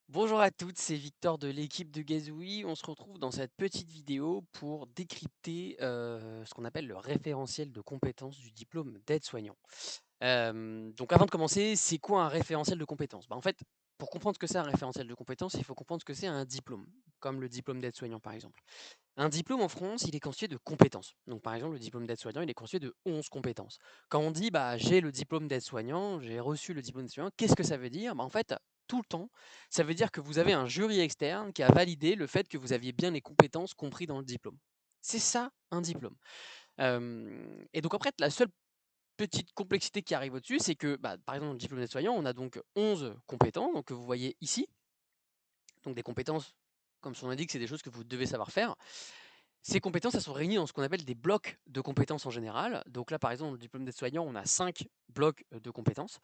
Bonjour à toutes, c'est Victor de l'équipe de Gazouille. On se retrouve dans cette petite vidéo pour décrypter ce qu'on appelle le référentiel de compétences du diplôme d'aide-soignant. Donc avant de commencer, c'est quoi un référentiel de compétences? En fait, pour comprendre ce que c'est un référentiel de compétences, il faut comprendre ce que c'est un diplôme, comme le diplôme d'aide-soignant par exemple. Un diplôme en France, il est constitué de compétences. Donc par exemple, le diplôme d'aide-soignant, il est constitué de 11 compétences. Quand on dit j'ai le diplôme d'aide-soignant, j'ai reçu le diplôme d'aide-soignant, qu'est-ce que ça veut dire? En fait, tout le temps, ça veut dire que vous avez un jury externe qui a validé le fait que vous aviez bien les compétences compris dans le diplôme. C'est ça un diplôme. Et donc après, la seule petite complexité qui arrive au-dessus, c'est que par exemple, dans le diplôme d'aide-soignant, on a donc 11 compétences, donc que vous voyez ici. Donc des compétences, comme son nom l'indique, c'est des choses que vous devez savoir faire. Ces compétences, elles sont réunies dans ce qu'on appelle des blocs de compétences en général. Donc là, par exemple, dans le diplôme d'aide-soignant, on a 5 blocs de compétences.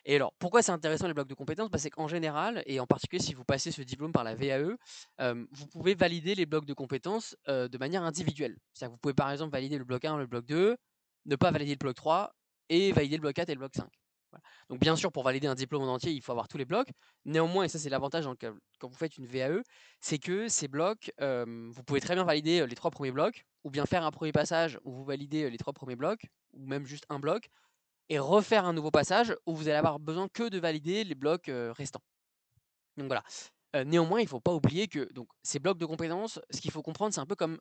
Et alors, pourquoi c'est intéressant les blocs de compétences? C'est qu'en général, et en particulier si vous passez ce diplôme par la VAE, vous pouvez valider les blocs de compétences de manière individuelle. C'est-à-dire que vous pouvez par exemple valider le bloc 1, le bloc 2, ne pas valider le bloc 3 et valider le bloc 4 et le bloc 5. Voilà. Donc bien sûr, pour valider un diplôme en entier, il faut avoir tous les blocs. Néanmoins, et ça c'est l'avantage quand vous faites une VAE, c'est que ces blocs, vous pouvez très bien valider les 3 premiers blocs, ou bien faire un premier passage où vous validez les 3 premiers blocs, ou même juste un bloc, et refaire un nouveau passage où vous allez avoir besoin que de valider les blocs restants. Donc voilà. Néanmoins, il ne faut pas oublier que donc, ces blocs de compétences, ce qu'il faut comprendre, c'est un peu comme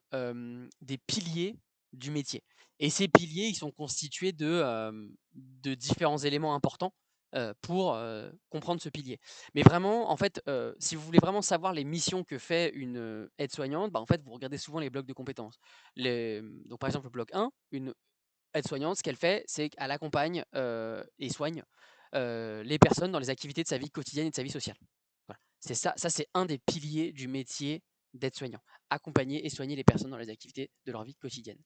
des piliers du métier. Et ces piliers, ils sont constitués de différents éléments importants pour comprendre ce pilier. Mais vraiment, en fait, si vous voulez vraiment savoir les missions que fait une aide-soignante, en fait, vous regardez souvent les blocs de compétences. Donc, par exemple, le bloc 1, une aide-soignante, ce qu'elle fait, c'est qu'elle accompagne et soigne les personnes dans les activités de sa vie quotidienne et de sa vie sociale. Voilà. C'est ça c'est un des piliers du métier d'aide-soignant. Accompagner et soigner les personnes dans les activités de leur vie quotidienne.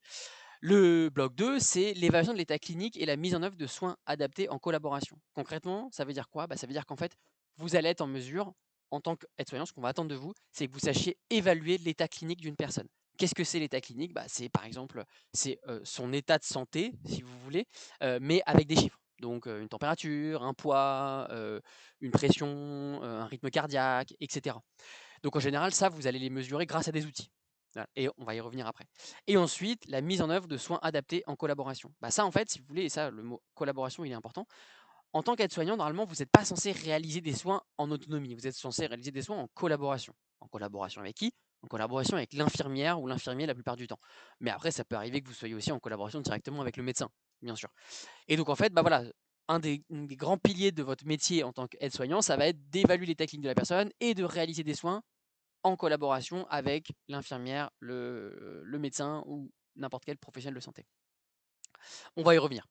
Le bloc 2, c'est l'évaluation de l'état clinique et la mise en œuvre de soins adaptés en collaboration. Concrètement, ça veut dire quoi? Ça veut dire qu'en fait, vous allez être en mesure, en tant qu'aide-soignant, ce qu'on va attendre de vous, c'est que vous sachiez évaluer l'état clinique d'une personne. Qu'est-ce que c'est l'état clinique? C'est par exemple son état de santé, si vous voulez, mais avec des chiffres. Donc une température, un poids, une pression, un rythme cardiaque, etc. Donc en général, ça, vous allez les mesurer grâce à des outils. Voilà. Et on va y revenir après. Et ensuite, la mise en œuvre de soins adaptés en collaboration. Ça, en fait, si vous voulez, et ça, le mot collaboration, il est important. En tant qu'aide-soignant, normalement, vous n'êtes pas censé réaliser des soins en autonomie. Vous êtes censé réaliser des soins en collaboration. En collaboration avec qui? En collaboration avec l'infirmière ou l'infirmier la plupart du temps. Mais après, ça peut arriver que vous soyez aussi en collaboration directement avec le médecin, bien sûr. Et donc, en fait, voilà, une des grands piliers de votre métier en tant qu'aide-soignant, ça va être d'évaluer les techniques de la personne et de réaliser des soins en collaboration avec l'infirmière, le médecin ou n'importe quel professionnel de santé. On va y revenir.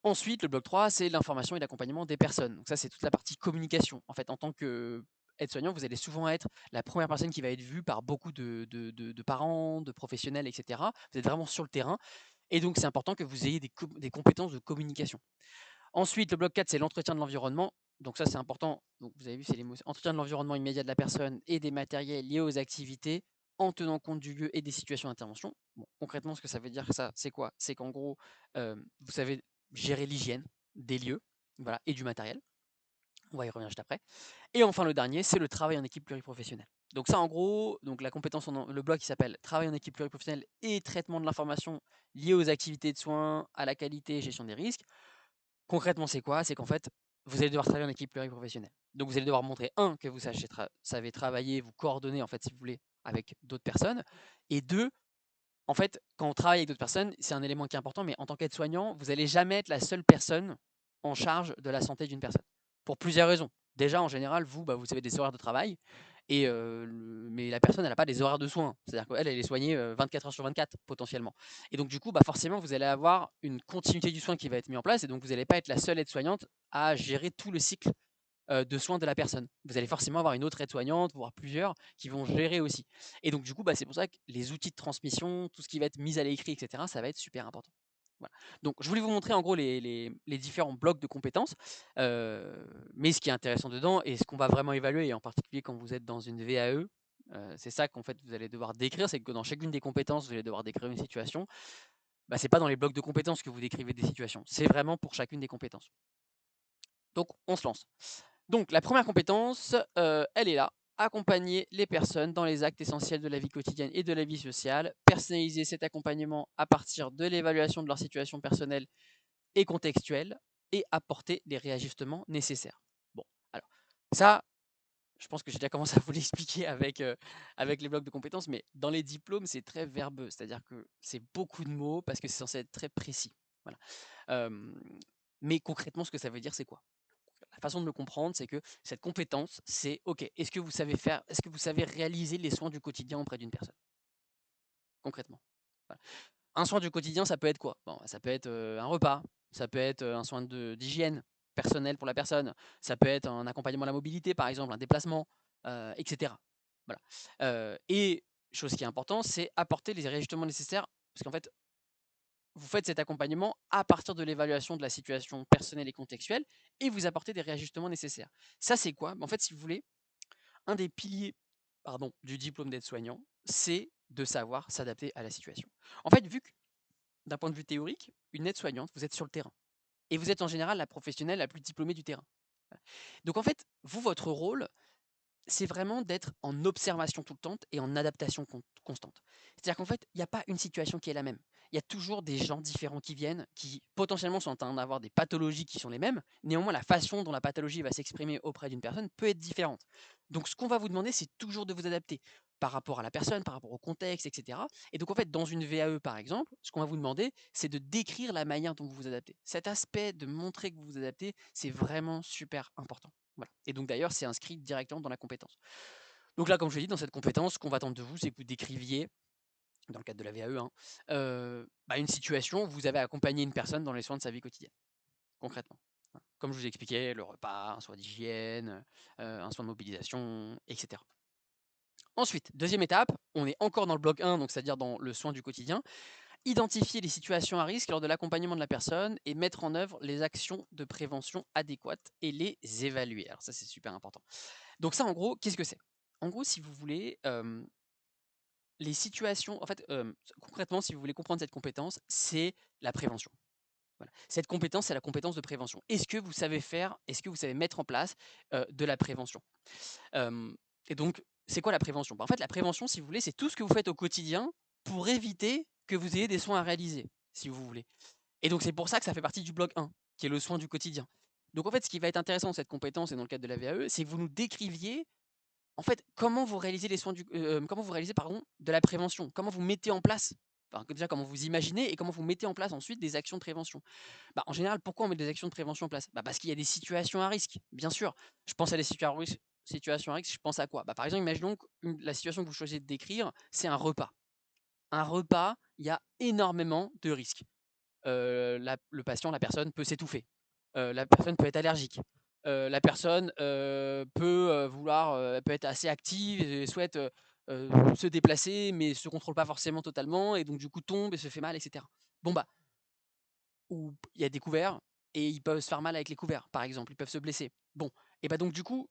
Ensuite, le bloc 3, c'est l'information et l'accompagnement des personnes. Donc ça, c'est toute la partie communication. En fait, en tant que aide-soignant, vous allez souvent être la première personne qui va être vue par beaucoup de parents, de professionnels, etc. Vous êtes vraiment sur le terrain. Et donc, c'est important que vous ayez des compétences de communication. Ensuite, le bloc 4, c'est l'entretien de l'environnement. Donc ça, c'est important. Donc vous avez vu, c'est entretien de l'environnement immédiat de la personne et des matériels liés aux activités en tenant compte du lieu et des situations d'intervention. Bon, concrètement, ce que ça veut dire, ça, c'est quoi? C'est qu'en gros, vous savez gérer l'hygiène des lieux, voilà, et du matériel. On va y revenir juste après. Et enfin, le dernier, c'est le travail en équipe pluriprofessionnelle. Donc ça, en gros, donc la compétence, le bloc qui s'appelle travail en équipe pluriprofessionnelle et traitement de l'information liée aux activités de soins, à la qualité et gestion des risques. Concrètement, c'est quoi? C'est qu'en fait, vous allez devoir travailler en équipe pluriprofessionnelle. Donc vous allez devoir montrer, un, que vous savez travailler, vous coordonner, en fait, si vous voulez, avec d'autres personnes. Et deux, en fait, quand on travaille avec d'autres personnes, c'est un élément qui est important, mais en tant qu'aide-soignant, vous n'allez jamais être la seule personne en charge de la santé d'une personne. Pour plusieurs raisons. Déjà, en général, vous avez des horaires de travail, mais la personne, elle n'a pas des horaires de soins. C'est-à-dire qu'elle, elle est soignée 24 heures sur 24, potentiellement. Et donc, du coup, forcément, vous allez avoir une continuité du soin qui va être mise en place, et donc vous n'allez pas être la seule aide-soignante à gérer tout le cycle de soins de la personne. Vous allez forcément avoir une autre aide-soignante, voire plusieurs, qui vont gérer aussi. Et donc, du coup, c'est pour ça que les outils de transmission, tout ce qui va être mis à l'écrit, etc., ça va être super important. Voilà. Donc, je voulais vous montrer en gros les différents blocs de compétences, mais ce qui est intéressant dedans et ce qu'on va vraiment évaluer, et en particulier quand vous êtes dans une VAE, c'est ça qu'en fait vous allez devoir décrire, c'est que dans chacune des compétences, vous allez devoir décrire une situation. C'est pas dans les blocs de compétences que vous décrivez des situations, c'est vraiment pour chacune des compétences. Donc, on se lance. Donc, la première compétence, elle est là. accompagner les personnes dans les actes essentiels de la vie quotidienne et de la vie sociale, personnaliser cet accompagnement à partir de l'évaluation de leur situation personnelle et contextuelle et apporter les réajustements nécessaires. Bon, alors ça, je pense que j'ai déjà commencé à vous l'expliquer avec les blocs de compétences, mais dans les diplômes, c'est très verbeux, c'est-à-dire que c'est beaucoup de mots parce que c'est censé être très précis. Voilà. Mais concrètement, ce que ça veut dire, c'est quoi? La façon de le comprendre, c'est que cette compétence, c'est OK, est-ce que vous savez réaliser les soins du quotidien auprès d'une personne? Concrètement. Voilà. Un soin du quotidien, ça peut être quoi? Bon, ça peut être, un repas, ça peut être, un soin d'hygiène personnelle pour la personne, ça peut être un accompagnement à la mobilité, par exemple, un déplacement, et cetera. Voilà. Et chose qui est importante, c'est apporter les réajustements nécessaires parce qu'en fait, vous faites cet accompagnement à partir de l'évaluation de la situation personnelle et contextuelle et vous apportez des réajustements nécessaires. Ça, c'est quoi? En fait, si vous voulez, un des piliers, pardon, du diplôme d'aide-soignant, c'est de savoir s'adapter à la situation. En fait, vu que d'un point de vue théorique, une aide-soignante, vous êtes sur le terrain et vous êtes en général la professionnelle la plus diplômée du terrain. Donc en fait, vous, votre rôle, c'est vraiment d'être en observation tout le temps et en adaptation constante. C'est-à-dire qu'en fait, il n'y a pas une situation qui est la même. Il y a toujours des gens différents qui viennent, qui potentiellement sont en train d'avoir des pathologies qui sont les mêmes. Néanmoins, la façon dont la pathologie va s'exprimer auprès d'une personne peut être différente. Donc, ce qu'on va vous demander, c'est toujours de vous adapter par rapport à la personne, par rapport au contexte, etc. Et donc, en fait, dans une VAE, par exemple, ce qu'on va vous demander, c'est de décrire la manière dont vous vous adaptez. Cet aspect de montrer que vous vous adaptez, c'est vraiment super important. Voilà. Et donc d'ailleurs, c'est inscrit directement dans la compétence. Donc là, comme je l'ai dit, dans cette compétence, ce qu'on va attendre de vous, c'est que vous décriviez, dans le cadre de la VAE, hein, une situation où vous avez accompagné une personne dans les soins de sa vie quotidienne, concrètement. Voilà. Comme je vous ai expliqué, le repas, un soin d'hygiène, un soin de mobilisation, etc. Ensuite, deuxième étape, on est encore dans le bloc 1, donc c'est-à-dire dans le soin du quotidien. Identifier les situations à risque lors de l'accompagnement de la personne et mettre en œuvre les actions de prévention adéquates et les évaluer. Alors ça, c'est super important. Donc ça, en gros, qu'est-ce que c'est? En gros, si vous voulez, les situations en fait, concrètement, si vous voulez comprendre cette compétence, c'est la prévention. Voilà. Cette compétence, c'est la compétence de prévention. Est-ce que vous savez mettre en place, de la prévention? Hem et donc, c'est quoi la prévention? En fait, la prévention, si vous voulez, c'est tout ce que vous faites au quotidien pour éviter que vous ayez des soins à réaliser, si vous voulez. Et donc, c'est pour ça que ça fait partie du bloc 1, qui est le soin du quotidien. Donc en fait, ce qui va être intéressant dans cette compétence et dans le cadre de la VAE, c'est que vous nous décriviez en fait, comment vous réalisez pardon, de la prévention? Comment vous mettez en place enfin, déjà comment vous imaginez et comment vous mettez en place ensuite des actions de prévention? Bah, en général, pourquoi on met des actions de prévention en place? Bah, parce qu'il y a des situations à risque, bien sûr. Je pense à des situations à risque, je pense à quoi? Bah, par exemple, imaginons que la situation que vous choisissez de décrire, c'est un repas. Un repas, il y a énormément de risques. Le patient, la personne peut s'étouffer. La personne peut être allergique. La personne peut être assez active et souhaite se déplacer, mais se contrôle pas forcément totalement, et donc du coup tombe et se fait mal, etc. Bon bah, ou il y a des couverts et ils peuvent se faire mal avec les couverts, par exemple, ils peuvent se blesser. Bon, et bah donc du coup,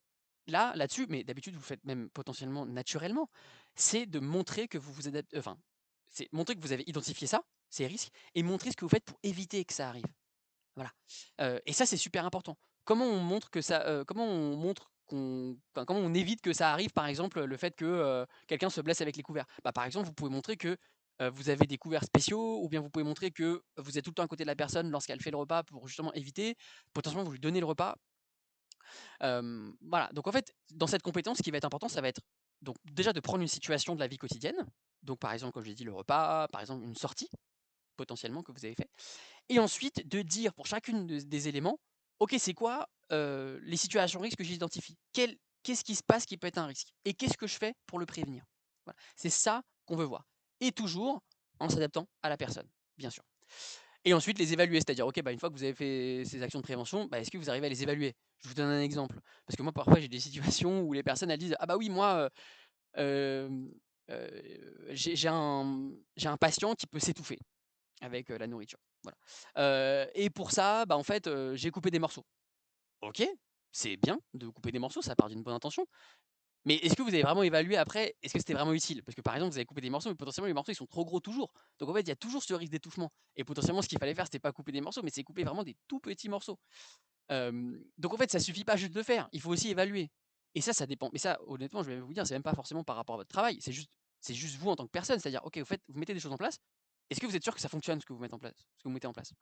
là-dessus, mais d'habitude vous le faites même potentiellement naturellement, c'est de montrer que vous vous adaptez, enfin, c'est montrer que vous avez identifié ça, ces risques, et montrer ce que vous faites pour éviter que ça arrive. Voilà. Et ça, c'est super important. Comment on montre comment on évite que ça arrive, par exemple, le fait que, quelqu'un se blesse avec les couverts? Bah, par exemple, vous pouvez montrer que, vous avez des couverts spéciaux, ou bien vous pouvez montrer que vous êtes tout le temps à côté de la personne lorsqu'elle fait le repas pour justement éviter. Potentiellement, vous lui donnez le repas. Voilà, donc en fait, dans cette compétence, ce qui va être important, ça va être donc déjà de prendre une situation de la vie quotidienne. Donc par exemple, comme je l'ai dit, le repas, par exemple une sortie, potentiellement, que vous avez fait. Et ensuite de dire pour chacune des éléments, OK, c'est quoi, les situations risques que j'identifie? Qu'est-ce qui se passe qui peut être un risque? Et qu'est-ce que je fais pour le prévenir? Voilà, c'est ça qu'on veut voir, et toujours en s'adaptant à la personne, bien sûr. Et ensuite les évaluer, c'est-à-dire, OK, bah, une fois que vous avez fait ces actions de prévention, bah, est-ce que vous arrivez à les évaluer? Je vous donne un exemple, parce que moi parfois j'ai des situations où les personnes elles disent: «Ah bah oui moi, j'ai un patient qui peut s'étouffer». Avec, la nourriture, voilà. Et pour ça, bah, en fait, j'ai coupé des morceaux. OK, c'est bien de couper des morceaux, ça part d'une bonne intention. Mais est-ce que vous avez vraiment évalué après, est-ce que c'était vraiment utile? Parce que par exemple, vous avez coupé des morceaux, mais potentiellement les morceaux ils sont trop gros toujours. Donc en fait, il y a toujours ce risque d'étouffement, et potentiellement ce qu'il fallait faire, c'était pas couper des morceaux, mais c'est couper vraiment des tout petits morceaux. Donc en fait, ça suffit pas juste de le faire, il faut aussi évaluer. Et ça dépend. Mais ça, honnêtement, je vais vous dire, c'est même pas forcément par rapport à votre travail, c'est juste vous en tant que personne. C'est-à-dire, OK, vous mettez des choses en place. Est-ce que vous êtes sûr que ça fonctionne ce que vous mettez en place, ce que vous mettez en place?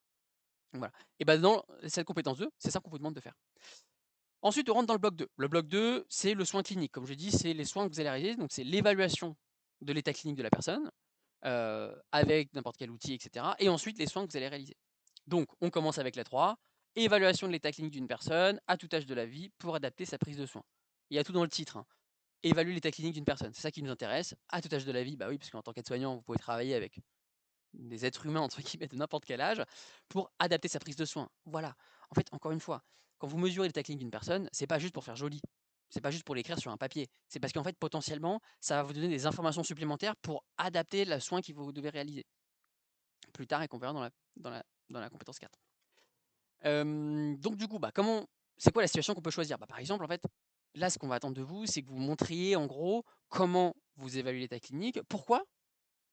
Voilà. Et ben dans cette compétence 2, c'est ça qu'on vous demande de faire. Ensuite, on rentre dans le bloc 2. Le bloc 2, c'est le soin clinique. Comme je dis, c'est les soins que vous allez réaliser. Donc, c'est l'évaluation de l'état clinique de la personne, avec n'importe quel outil, etc. Et ensuite, les soins que vous allez réaliser. Donc, on commence avec la 3. Évaluation de l'état clinique d'une personne à tout âge de la vie pour adapter sa prise de soin. Il y a tout dans le titre, hein. Évaluer l'état clinique d'une personne, c'est ça qui nous intéresse. À tout âge de la vie, bah oui, parce qu'en tant qu'aide-soignant, vous pouvez travailler avec des êtres humains, entre guillemets, de n'importe quel âge, pour adapter sa prise de soin. Voilà. En fait, encore une fois, quand vous mesurez l'état clinique d'une personne, c'est pas juste pour faire joli. C'est pas juste pour l'écrire sur un papier. C'est parce qu'en fait, potentiellement, ça va vous donner des informations supplémentaires pour adapter le soin que vous devez réaliser plus tard et qu'on verra dans la compétence 4. Donc du coup, c'est quoi la situation qu'on peut choisir? Par exemple, en fait, là, ce qu'on va attendre de vous, c'est que vous montriez en gros comment vous évaluez l'état clinique, pourquoi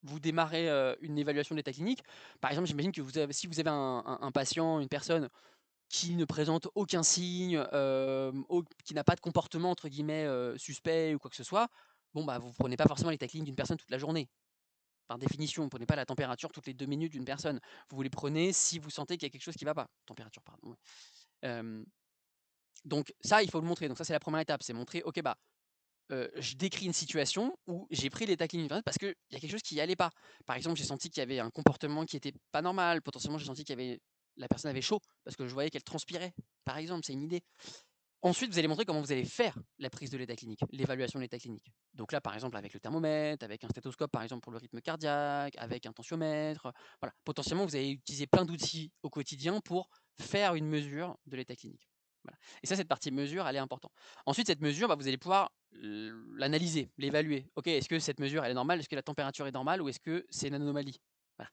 vous démarrez une évaluation de l'état clinique. Par exemple, j'imagine que si vous avez un patient, une personne qui ne présente aucun signe, qui n'a pas de comportement entre guillemets suspect ou quoi que ce soit, bon vous ne prenez pas forcément l'état clinique d'une personne toute la journée. Par définition, vous ne prenez pas la température toutes les 2 minutes d'une personne. Vous les prenez si vous sentez qu'il y a quelque chose qui ne va pas. Température, pardon. Ouais. Donc ça, il faut le montrer. Donc ça, c'est la première étape, c'est montrer, ok, je décris une situation où j'ai pris l'état clinique parce qu'il y a quelque chose qui n'y allait pas. Par exemple, j'ai senti qu'il y avait un comportement qui n'était pas normal. Potentiellement, j'ai senti la personne avait chaud parce que je voyais qu'elle transpirait. Par exemple, c'est une idée. Ensuite, vous allez montrer comment vous allez faire la prise de l'état clinique, l'évaluation de l'état clinique. Donc là, par exemple, avec le thermomètre, avec un stéthoscope, par exemple, pour le rythme cardiaque, avec un tensiomètre. Voilà. Potentiellement, vous allez utiliser plein d'outils au quotidien pour faire une mesure de l'état clinique. Voilà. Et ça, cette partie mesure, elle est importante. Ensuite, cette mesure, vous allez pouvoir l'analyser, l'évaluer. Ok, est-ce que cette mesure, elle est normale? Est-ce que la température est normale ou est-ce que c'est une anomalie? Voilà.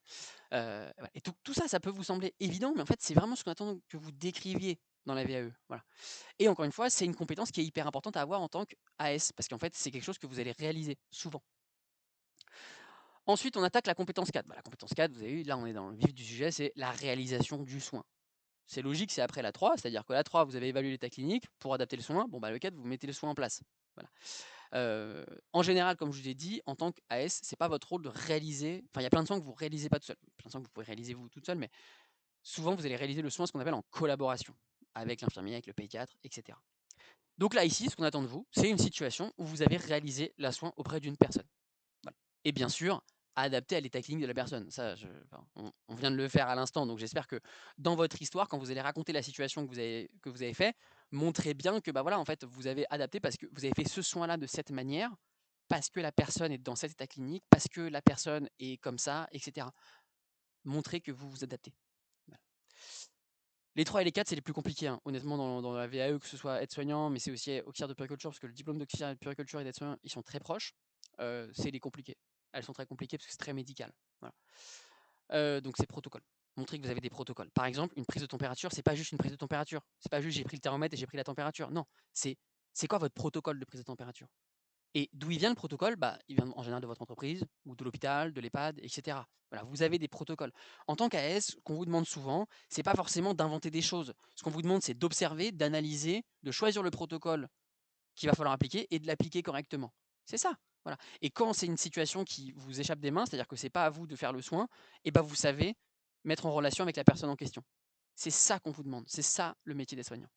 Voilà. Et tout ça, ça peut vous sembler évident, mais en fait, c'est vraiment ce qu'on attend que vous décriviez dans la VAE. Voilà. Et encore une fois, c'est une compétence qui est hyper importante à avoir en tant qu'AS, parce qu'en fait, c'est quelque chose que vous allez réaliser souvent. Ensuite, on attaque la compétence 4. La compétence 4, vous avez vu, là on est dans le vif du sujet, c'est la réalisation du soin. C'est logique, c'est après la 3, c'est-à-dire que la 3, vous avez évalué l'état clinique pour adapter le soin. Le 4, vous mettez le soin en place. Voilà. En général, comme je vous l'ai dit, en tant qu'AS, c'est pas votre rôle de réaliser. Enfin, il y a plein de soins que vous ne réalisez pas tout seul. Plein de soins que vous pouvez réaliser vous toute seule, mais souvent vous allez réaliser le soin, ce qu'on appelle en collaboration, avec l'infirmier, avec le pédiatre, etc. Donc là, ici, ce qu'on attend de vous, c'est une situation où vous avez réalisé la soin auprès d'une personne. Voilà. Et bien sûr, adapté à l'état clinique de la personne. Ça, on vient de le faire à l'instant, donc j'espère que dans votre histoire, quand vous allez raconter la situation que vous avez fait, montrez bien que voilà, en fait, vous avez adapté parce que vous avez fait ce soin-là de cette manière, parce que la personne est dans cet état clinique, parce que la personne est comme ça, etc. Montrez que vous vous adaptez. Voilà. Les 3 et les 4, c'est les plus compliqués, hein. Honnêtement, dans la VAE, que ce soit aide-soignant, mais c'est aussi auxiliaire de puériculture, parce que le diplôme d'auxiliaire de puériculture et d'aide-soignant, ils sont très proches. C'est les compliqués. Elles sont très compliquées parce que c'est très médical. Voilà. Donc c'est protocole. Montrez que vous avez des protocoles. Par exemple, une prise de température, c'est pas juste une prise de température. C'est pas juste j'ai pris le thermomètre et j'ai pris la température. Non, c'est quoi votre protocole de prise de température? Et d'où il vient le protocole? Il vient en général de votre entreprise ou de l'hôpital, de l'EHPAD, etc. Voilà, vous avez des protocoles. En tant qu'AS, ce qu'on vous demande souvent, c'est pas forcément d'inventer des choses. Ce qu'on vous demande, c'est d'observer, d'analyser, de choisir le protocole qu'il va falloir appliquer et de l'appliquer correctement. C'est ça. Voilà. Et quand c'est une situation qui vous échappe des mains, c'est-à-dire que c'est pas à vous de faire le soin, et vous savez mettre en relation avec la personne en question. C'est ça qu'on vous demande. C'est ça le métier des soignants.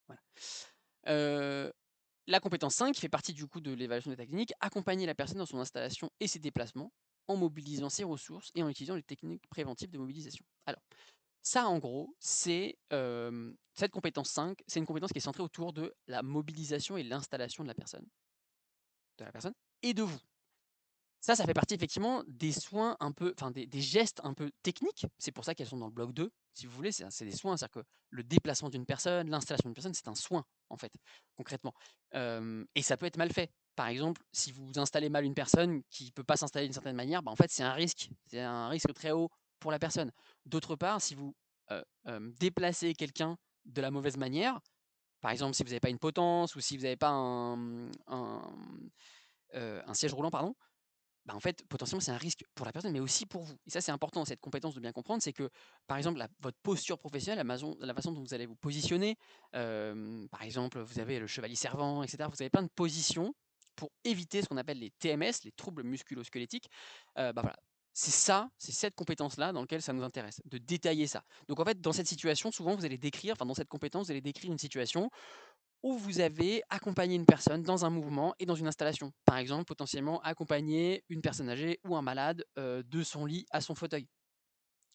Voilà. La compétence 5 fait partie du coup de l'évaluation d'état clinique, accompagner la personne dans son installation et ses déplacements en mobilisant ses ressources et en utilisant les techniques préventives de mobilisation. Alors, ça en gros, c'est cette compétence 5, c'est une compétence qui est centrée autour de la mobilisation et l'installation de la personne et de vous. Ça fait partie effectivement des soins un peu, enfin des gestes un peu techniques. C'est pour ça qu'elles sont dans le bloc 2, si vous voulez. C'est des soins, c'est-à-dire que le déplacement d'une personne, l'installation d'une personne, c'est un soin, en fait, concrètement. Et ça peut être mal fait. Par exemple, si vous installez mal une personne qui ne peut pas s'installer d'une certaine manière, en fait, c'est un risque. C'est un risque très haut pour la personne. D'autre part, si vous déplacez quelqu'un de la mauvaise manière, par exemple, si vous n'avez pas une potence ou si vous n'avez pas un siège roulant, pardon, bah, en fait, potentiellement, c'est un risque pour la personne, mais aussi pour vous. Et ça, c'est important, cette compétence de bien comprendre, c'est que, par exemple, votre posture professionnelle, la façon dont vous allez vous positionner, par exemple, vous avez le chevalier servant, etc. Vous avez plein de positions pour éviter ce qu'on appelle les TMS, les troubles musculo-squelettiques. Bah voilà. C'est cette compétence-là dans laquelle ça nous intéresse, de détailler ça. Donc en fait, dans cette situation, souvent, vous allez décrire, enfin dans cette compétence, vous allez décrire une situation où vous avez accompagné une personne dans un mouvement et dans une installation. Par exemple, potentiellement accompagner une personne âgée ou un malade de son lit à son fauteuil.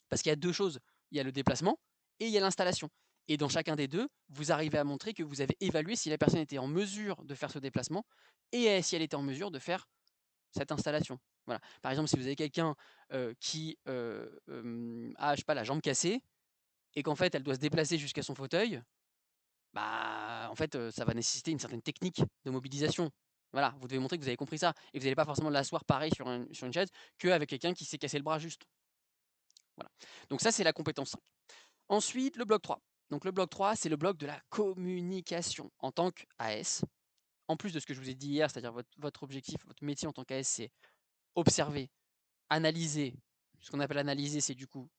Parce qu'il y a deux choses, il y a le déplacement et il y a l'installation. Et dans chacun des deux, vous arrivez à montrer que vous avez évalué si la personne était en mesure de faire ce déplacement et si elle était en mesure de faire cette installation. Voilà. Par exemple, si vous avez quelqu'un qui a, je sais pas, la jambe cassée et qu'en fait elle doit se déplacer jusqu'à son fauteuil, bah, en fait, ça va nécessiter une certaine technique de mobilisation. Voilà, vous devez montrer que vous avez compris ça et vous n'allez pas forcément l'asseoir pareil sur une chaise qu'avec quelqu'un qui s'est cassé le bras juste. Voilà. Donc ça, c'est la compétence 5. Ensuite, le bloc 3. Donc le bloc 3, c'est le bloc de la communication en tant qu'AS. En plus de ce que je vous ai dit hier, c'est-à-dire votre objectif, votre métier en tant qu'AS, c'est observer, analyser. Ce qu'on appelle analyser, c'est du coup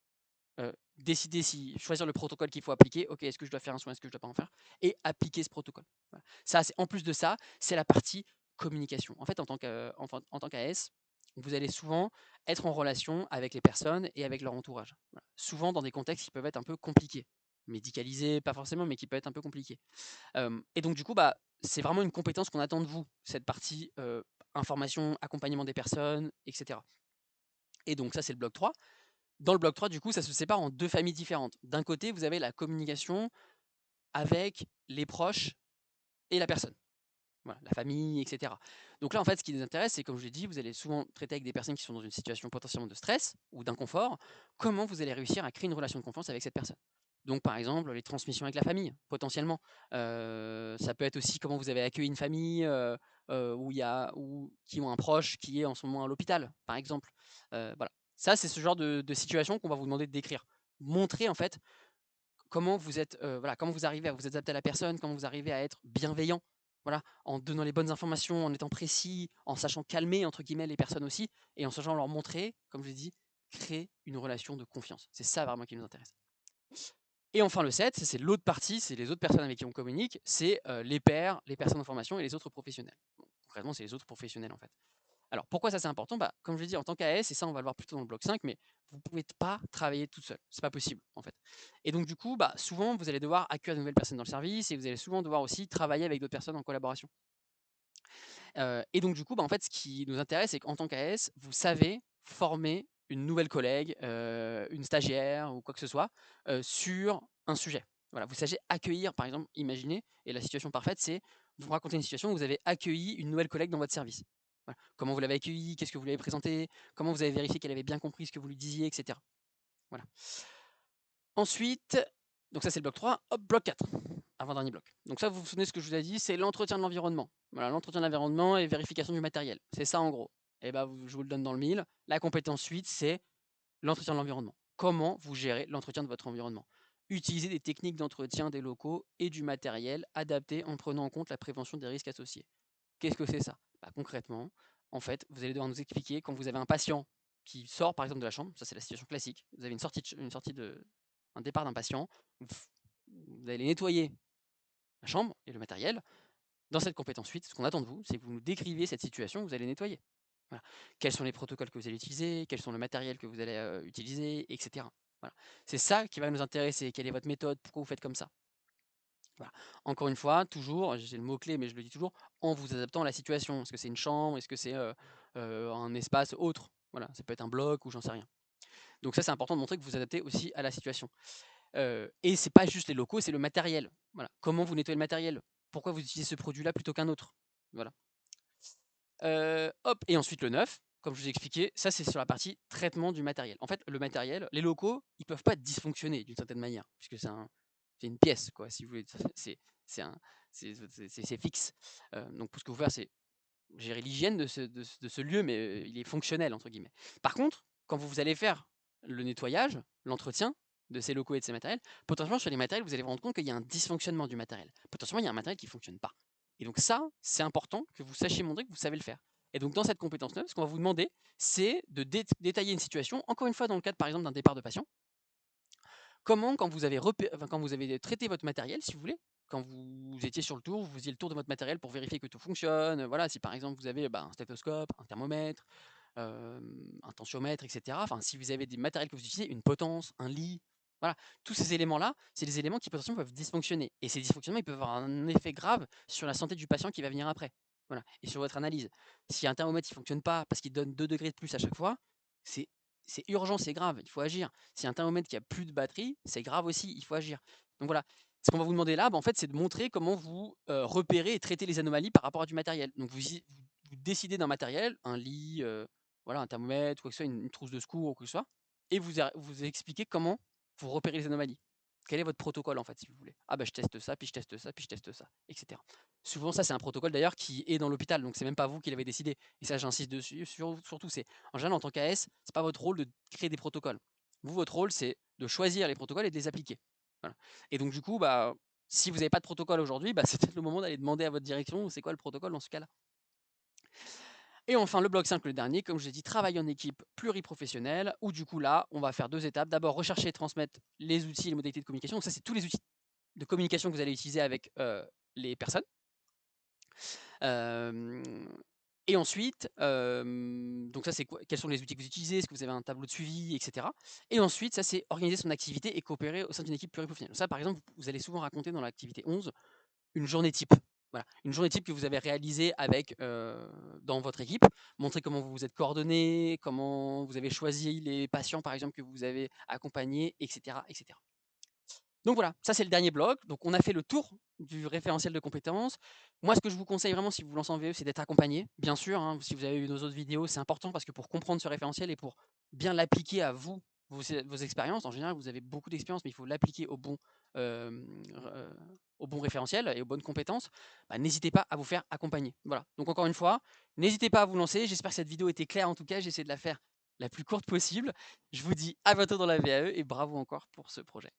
décider si choisir le protocole qu'il faut appliquer. Ok, est-ce que je dois faire un soin, est-ce que je dois pas en faire, et appliquer ce protocole. Voilà. Ça, en plus de ça, c'est la partie communication. En fait, en tant qu'AS, vous allez souvent être en relation avec les personnes et avec leur entourage. Voilà. Souvent dans des contextes qui peuvent être un peu compliqués, médicalisés, pas forcément, mais qui peuvent être un peu compliqués. Et donc du coup, bah, c'est vraiment une compétence qu'on attend de vous, cette partie information, accompagnement des personnes, etc. Et donc ça, c'est le bloc 3. Dans le bloc 3, du coup, ça se sépare en deux familles différentes. D'un côté, vous avez la communication avec les proches et la personne. Voilà, la famille, etc. Donc là, en fait, ce qui nous intéresse, c'est comme je l'ai dit, vous allez souvent traiter avec des personnes qui sont dans une situation potentiellement de stress ou d'inconfort. Comment vous allez réussir à créer une relation de confiance avec cette personne? Donc, par exemple, les transmissions avec la famille, potentiellement. Ça peut être aussi comment vous avez accueilli une famille qui ont un proche qui est en ce moment à l'hôpital, par exemple. Voilà. Ça, c'est ce genre de situation qu'on va vous demander de décrire. Montrer, en fait, comment vous êtes, voilà, comment vous arrivez à vous adapter à la personne, comment vous arrivez à être bienveillant, voilà, en donnant les bonnes informations, en étant précis, en sachant calmer entre guillemets les personnes aussi, et en sachant leur montrer, comme je l'ai dit, créer une relation de confiance. C'est ça vraiment qui nous intéresse. Et enfin le 7, c'est l'autre partie, c'est les autres personnes avec qui on communique, c'est les pairs, les personnes en formation et les autres professionnels. Bon, concrètement, c'est les autres professionnels en fait. Alors pourquoi ça c'est important? Bah, comme je l'ai dit en tant qu'AS, et ça on va le voir plutôt dans le bloc 5, mais vous ne pouvez pas travailler toute seule. C'est pas possible en fait. Et donc du coup, bah, souvent vous allez devoir accueillir de nouvelles personnes dans le service et vous allez souvent devoir aussi travailler avec d'autres personnes en collaboration. Et donc du coup, bah, en fait, ce qui nous intéresse, c'est qu'en tant qu'AS, vous savez former une nouvelle collègue, une stagiaire ou quoi que ce soit, sur un sujet. Voilà, vous savez accueillir, par exemple, imaginez, et la situation parfaite, c'est vous racontez une situation où vous avez accueilli une nouvelle collègue dans votre service. Voilà. Comment vous l'avez accueillie, qu'est-ce que vous lui avez présenté, comment vous avez vérifié qu'elle avait bien compris ce que vous lui disiez, etc. Voilà. Ensuite, donc ça c'est le bloc 3, hop, bloc 4, avant-dernier bloc. Donc ça, vous vous souvenez de ce que je vous ai dit, c'est l'entretien de l'environnement. Voilà, l'entretien de l'environnement et vérification du matériel. C'est ça en gros. Et ben, je vous le donne dans le mille. La compétence 8, c'est l'entretien de l'environnement. Comment vous gérez l'entretien de votre environnement? Utilisez des techniques d'entretien des locaux et du matériel adaptés en prenant en compte la prévention des risques associés. Qu'est-ce que c'est ça? Bah, concrètement, en fait, vous allez devoir nous expliquer quand vous avez un patient qui sort par exemple de la chambre, ça c'est la situation classique, vous avez un départ d'un patient, vous allez nettoyer la chambre et le matériel. Dans cette compétence 8, ce qu'on attend de vous, c'est que vous nous décriviez cette situation que vous allez nettoyer. Voilà. Quels sont les protocoles que vous allez utiliser, quels sont le matériel que vous allez utiliser, etc. Voilà. C'est ça qui va nous intéresser, quelle est votre méthode, pourquoi vous faites comme ça. Voilà. Encore une fois, toujours, j'ai le mot-clé, mais je le dis toujours, en vous adaptant à la situation. Est-ce que c'est une chambre? Est-ce que c'est un espace autre? Voilà, ça peut être un bloc ou j'en sais rien. Donc ça, c'est important de montrer que vous vous adaptez aussi à la situation. Et c'est pas juste les locaux, c'est le matériel. Voilà. Comment vous nettoyez le matériel? Pourquoi vous utilisez ce produit-là plutôt qu'un autre? Voilà. Hop, et ensuite le 9, comme je vous ai expliqué, ça c'est sur la partie traitement du matériel. En fait, le matériel, les locaux, ils peuvent pas dysfonctionner d'une certaine manière, puisque c'est une pièce, quoi, si vous voulez. C'est fixe. Donc pour ce que vous faire, c'est gérer l'hygiène de ce lieu, mais il est fonctionnel, entre guillemets. Par contre, quand vous allez faire le nettoyage, l'entretien de ces locaux et de ces matériels, potentiellement sur les matériels, vous allez vous rendre compte qu'il y a un dysfonctionnement du matériel. Potentiellement, il y a un matériel qui ne fonctionne pas. Et donc ça, c'est important que vous sachiez montrer que vous savez le faire. Et donc dans cette compétence 9, ce qu'on va vous demander, c'est de détailler une situation, encore une fois dans le cadre par exemple d'un départ de patient. Comment, quand vous avez quand vous avez traité votre matériel, si vous voulez, quand vous étiez sur le tour, vous faisiez le tour de votre matériel pour vérifier que tout fonctionne, voilà, si par exemple vous avez, un stéthoscope, un thermomètre, un tensiomètre et cetera. Enfin, si vous avez des matériels que vous utilisez, une potence, un lit, voilà, tous ces éléments-là, c'est des éléments qui potentiellement peuvent dysfonctionner et ces dysfonctionnements, ils peuvent avoir un effet grave sur la santé du patient qui va venir après, voilà, et sur votre analyse. Si un thermomètre, il fonctionne pas parce qu'il donne 2 degrés de plus à chaque fois, c'est c'est urgent, c'est grave, il faut agir. Si un thermomètre qui a plus de batterie, c'est grave aussi, il faut agir. Donc voilà, ce qu'on va vous demander là, en fait, c'est de montrer comment vous, repérez et traitez les anomalies par rapport à du matériel. Donc vous décidez d'un matériel, un lit, voilà, un thermomètre, quoi que ce soit, une trousse de secours ou quoi que ce soit, et vous expliquez comment vous repérez les anomalies. Quel est votre protocole en fait, si vous voulez? Ah bah je teste ça, puis je teste ça, puis je teste ça, et cetera. Souvent ça, c'est un protocole d'ailleurs qui est dans l'hôpital, donc c'est même pas vous qui l'avez décidé. Et ça, j'insiste dessus, surtout, c'est en général en tant qu'AS, c'est pas votre rôle de créer des protocoles. Vous, votre rôle, c'est de choisir les protocoles et de les appliquer. Voilà. Et donc du coup, si vous n'avez pas de protocole aujourd'hui, c'est peut-être le moment d'aller demander à votre direction c'est quoi le protocole dans ce cas-là. Et enfin, le bloc 5, le dernier, comme je l'ai dit, travail en équipe pluriprofessionnelle, où du coup là, on va faire 2 étapes. D'abord, rechercher et transmettre les outils et les modalités de communication. Donc ça, c'est tous les outils de communication que vous allez utiliser avec les personnes. Euh, et ensuite, donc ça, c'est quels sont les outils que vous utilisez, est-ce que vous avez un tableau de suivi, etc. Et ensuite, ça, c'est organiser son activité et coopérer au sein d'une équipe pluriprofessionnelle. Ça, par exemple, vous allez souvent raconter dans l'activité 11 une journée type. Voilà, une journée type que vous avez réalisée avec, dans votre équipe. Montrer comment vous vous êtes coordonné, comment vous avez choisi les patients, par exemple, que vous avez accompagnés, etc., etc. Donc voilà, ça c'est le dernier bloc. Donc on a fait le tour du référentiel de compétences. Moi, ce que je vous conseille vraiment si vous vous lancez en VE, c'est d'être accompagné. Bien sûr, hein, si vous avez vu nos autres vidéos, c'est important parce que pour comprendre ce référentiel et pour bien l'appliquer à vous, vos expériences, en général, vous avez beaucoup d'expérience, mais il faut l'appliquer euh, au bon référentiel et aux bonnes compétences. N'hésitez pas à vous faire accompagner. Voilà. Donc encore une fois, n'hésitez pas à vous lancer. J'espère que cette vidéo était claire. En tout cas, j'essaie de la faire la plus courte possible. Je vous dis à bientôt dans la VAE et bravo encore pour ce projet.